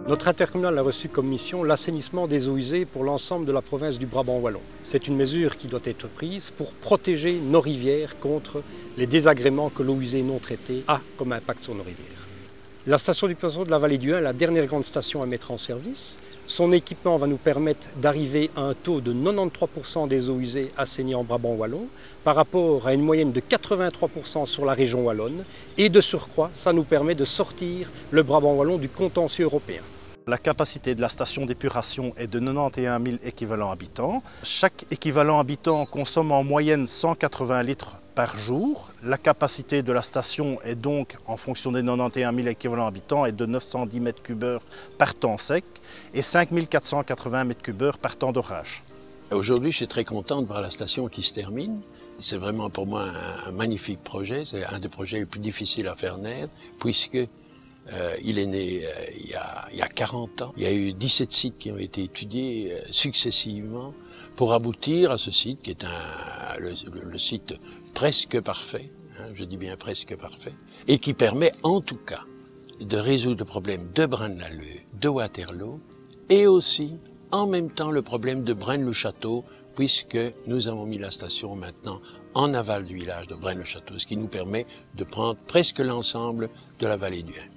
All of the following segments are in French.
Notre intercommunal a reçu comme mission l'assainissement des eaux usées pour l'ensemble de la province du Brabant wallon. C'est une mesure qui doit être prise pour protéger nos rivières contre les désagréments que l'eau usée non traitée a comme impact sur nos rivières. La station d'épuration de la vallée du Hain est la dernière grande station à mettre en service. Son équipement va nous permettre d'arriver à un taux de 93% des eaux usées assainies en Brabant wallon par rapport à une moyenne de 83% sur la région wallonne. Et de surcroît, ça nous permet de sortir le Brabant wallon du contentieux européen. La capacité de la station d'épuration est de 91 000 équivalents habitants. Chaque équivalent habitant consomme en moyenne 180 litres par jour. La capacité de la station est donc, en fonction des 91 000 équivalents habitants, est de 910 mètres cubes par temps sec et 5 480 mètres cubes par temps d'orage. Aujourd'hui, je suis très content de voir la station qui se termine. C'est vraiment pour moi un magnifique projet. C'est un des projets les plus difficiles à faire naître, puisque il est né il y a 40 ans. Il y a eu 17 sites qui ont été étudiés successivement pour aboutir à ce site qui est le site presque parfait, hein, je dis bien presque parfait, et qui permet en tout cas de résoudre le problème de Braine-l'Alleud, de Waterloo, et aussi en même temps le problème de Braine-le-Château, puisque nous avons mis la station maintenant en aval du village de Braine-le-Château, ce qui nous permet de prendre presque l'ensemble de la vallée du Hain.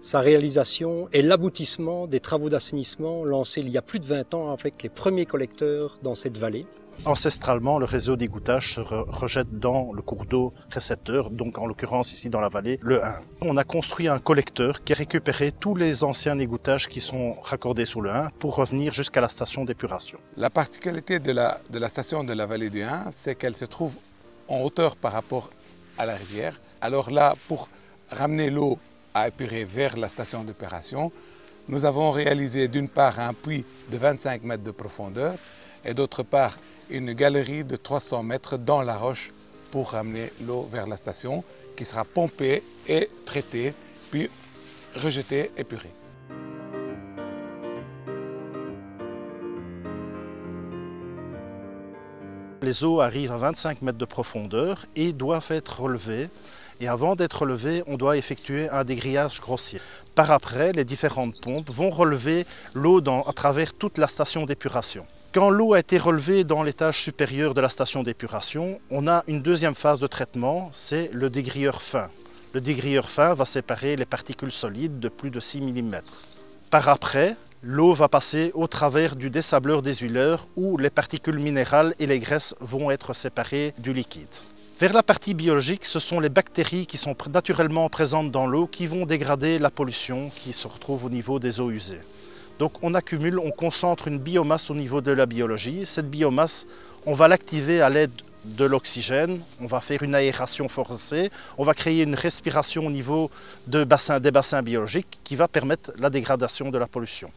Sa réalisation est l'aboutissement des travaux d'assainissement lancés il y a plus de 20 ans avec les premiers collecteurs dans cette vallée. Ancestralement, le réseau d'égouttage se rejette dans le cours d'eau récepteur, donc en l'occurrence ici dans la vallée, le Hain. On a construit un collecteur qui a récupéré tous les anciens égoutages qui sont raccordés sur le Hain pour revenir jusqu'à la station d'épuration. La particularité de la station de la vallée du Hain, c'est qu'elle se trouve en hauteur par rapport à la rivière. Alors là, pour ramener l'eau à épurer vers la station d'épuration, nous avons réalisé d'une part un puits de 25 mètres de profondeur et d'autre part une galerie de 300 mètres dans la roche pour ramener l'eau vers la station qui sera pompée et traitée, puis rejetée, épurée. Les eaux arrivent à 25 mètres de profondeur et doivent être relevées. Et avant d'être relevées, on doit effectuer un dégrillage grossier. Par après, les différentes pompes vont relever l'eau à travers toute la station d'épuration. Quand l'eau a été relevée dans l'étage supérieur de la station d'épuration, on a une deuxième phase de traitement, c'est le dégrilleur fin. Le dégrilleur fin va séparer les particules solides de plus de 6 mm. Par après, l'eau va passer au travers du dessableur désuileur où les particules minérales et les graisses vont être séparées du liquide. Vers la partie biologique, ce sont les bactéries qui sont naturellement présentes dans l'eau qui vont dégrader la pollution qui se retrouve au niveau des eaux usées. Donc on accumule, on concentre une biomasse au niveau de la biologie. Cette biomasse, on va l'activer à l'aide de l'oxygène, on va faire une aération forcée, on va créer une respiration au niveau des bassins biologiques qui va permettre la dégradation de la pollution.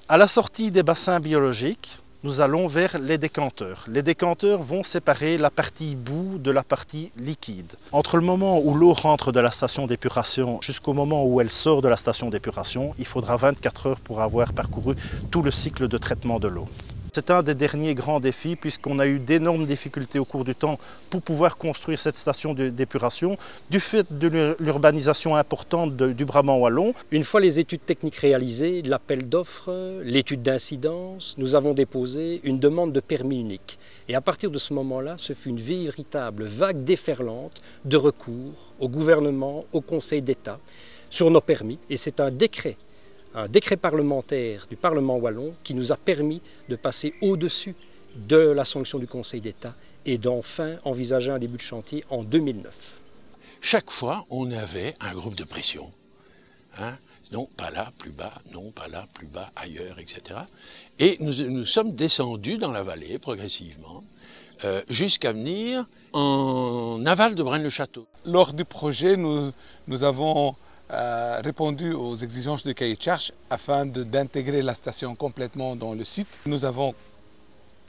À la sortie des bassins biologiques, nous allons vers les décanteurs. Les décanteurs vont séparer la partie boue de la partie liquide. Entre le moment où l'eau rentre de la station d'épuration jusqu'au moment où elle sort de la station d'épuration, il faudra 24 heures pour avoir parcouru tout le cycle de traitement de l'eau. C'est un des derniers grands défis puisqu'on a eu d'énormes difficultés au cours du temps pour pouvoir construire cette station d'épuration du fait de l'urbanisation importante du Brabant wallon. Une fois les études techniques réalisées, l'appel d'offres, l'étude d'incidence, nous avons déposé une demande de permis unique. Et à partir de ce moment-là, ce fut une véritable vague déferlante de recours au gouvernement, au Conseil d'État sur nos permis. Et c'est un décret parlementaire du Parlement wallon qui nous a permis de passer au-dessus de la sanction du Conseil d'État et d'enfin envisager un début de chantier en 2009. Chaque fois, on avait un groupe de pression. Hein? Non, pas là, plus bas, non, pas là, plus bas, ailleurs, etc. Et nous sommes descendus dans la vallée progressivement jusqu'à venir en aval de Braine-le-Château. Lors du projet, nous avons répondu aux exigences du cahier de charge afin d'intégrer la station complètement dans le site. Nous avons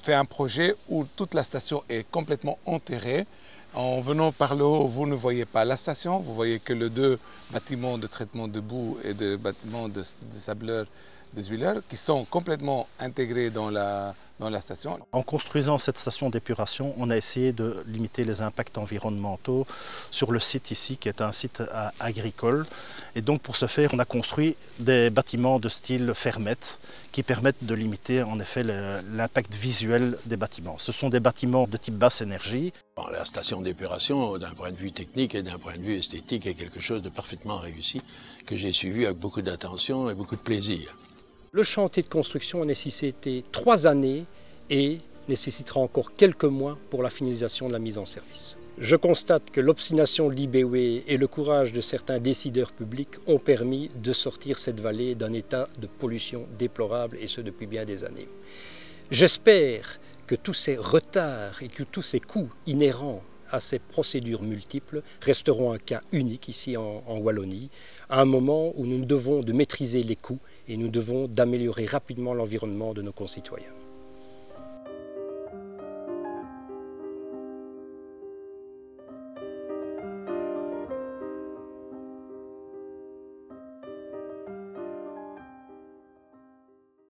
fait un projet où toute la station est complètement enterrée. En venant par le haut, vous ne voyez pas la station, vous voyez que les deux bâtiments de traitement de boue et de bâtiments de sableur des huileurs qui sont complètement intégrés dans la station. En construisant cette station d'épuration, on a essayé de limiter les impacts environnementaux sur le site ici, qui est un site agricole. Et donc pour ce faire, on a construit des bâtiments de style fermette qui permettent de limiter en effet l'impact visuel des bâtiments. Ce sont des bâtiments de type basse énergie. La station d'épuration, d'un point de vue technique et d'un point de vue esthétique, est quelque chose de parfaitement réussi que j'ai suivi avec beaucoup d'attention et beaucoup de plaisir. Le chantier de construction a nécessité 3 années et nécessitera encore quelques mois pour la finalisation de la mise en service. Je constate que l'obstination de l'IBEWE et le courage de certains décideurs publics ont permis de sortir cette vallée d'un état de pollution déplorable, et ce depuis bien des années. J'espère que tous ces retards et que tous ces coûts inhérents à ces procédures multiples resteront un cas unique ici en Wallonie, à un moment où nous devons de maîtriser les coûts et nous devons d'améliorer rapidement l'environnement de nos concitoyens.